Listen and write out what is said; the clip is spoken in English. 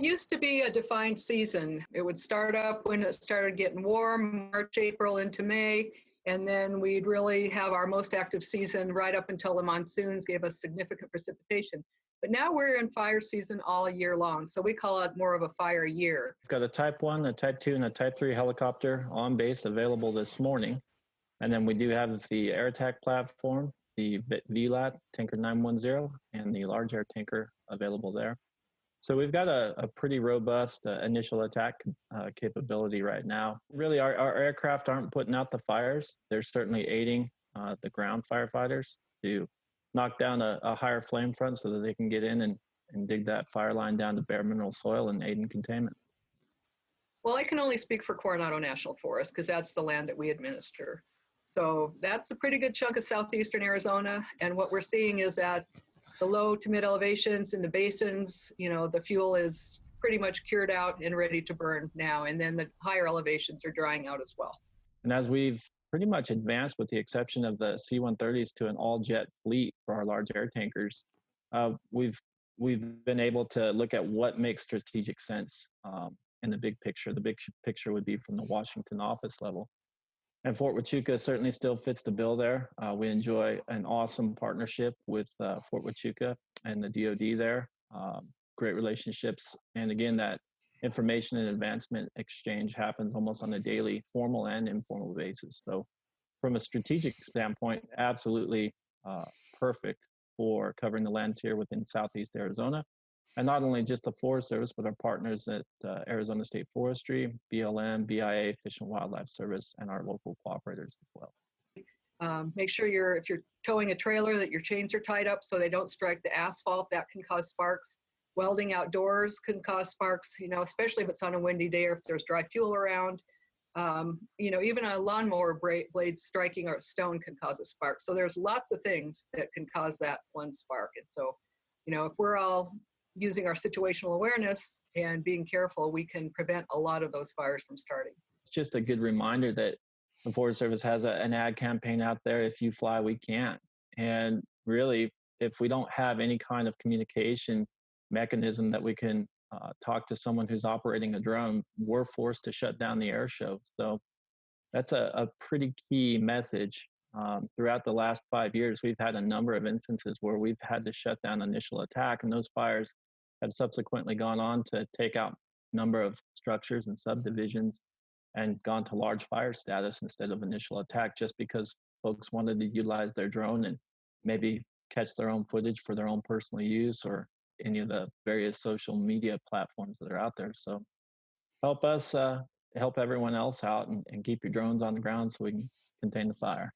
used to be a defined season. It would start up when it started getting warm, March, April into May, and then we'd really have our most active season right up until the monsoons gave us significant precipitation. But now we're in fire season all year long, so we call it more of a fire year. We've got a Type 1, a Type 2, and a Type 3 helicopter on base available this morning. And then we do have the air attack platform, the VLAT Tanker 910, and the large air tanker available there. So we've got a pretty robust initial attack capability right now. Really, our aircraft aren't putting out the fires. They're certainly aiding the ground firefighters to knock down a higher flame front so that they can get in and dig that fire line down to bare mineral soil and aid in containment. Well, I can only speak for Coronado National Forest because that's the land that we administer. So that's a pretty good chunk of southeastern Arizona. And what we're seeing is that the low to mid elevations in the basins, the fuel is pretty much cured out and ready to burn now. And then the higher elevations are drying out as well. And as we've pretty much advanced, with the exception of the C-130s, to an all-jet fleet for our large air tankers, we've been able to look at what makes strategic sense in the big picture. The big picture would be from the Washington office level. And Fort Huachuca certainly still fits the bill there. We enjoy an awesome partnership with Fort Huachuca and the DoD there. Great relationships. And again, that information and advancement exchange happens almost on a daily, formal and informal basis. So from a strategic standpoint, absolutely perfect for covering the lands here within Southeast Arizona. And not only just the Forest Service, but our partners at Arizona State Forestry, BLM, BIA, Fish and Wildlife Service, and our local cooperators as well. Make sure if you're towing a trailer that your chains are tied up so they don't strike the asphalt. That can cause sparks. Welding outdoors can cause sparks, especially if it's on a windy day or if there's dry fuel around. Even a lawnmower blade striking or a stone can cause a spark. So there's lots of things that can cause that one spark. And so, if we're all using our situational awareness and being careful, we can prevent a lot of those fires from starting. It's just a good reminder that the Forest Service has an ad campaign out there, "If you fly, we can't." And really, if we don't have any kind of communication mechanism that we can talk to someone who's operating a drone, we're forced to shut down the air show. So that's a pretty key message. Throughout the last 5 years, we've had a number of instances where we've had to shut down initial attack, and those fires have subsequently gone on to take out a number of structures and subdivisions and gone to large fire status instead of initial attack, just because folks wanted to utilize their drone and maybe catch their own footage for their own personal use or any of the various social media platforms that are out there. So help us help everyone else out and keep your drones on the ground so we can contain the fire.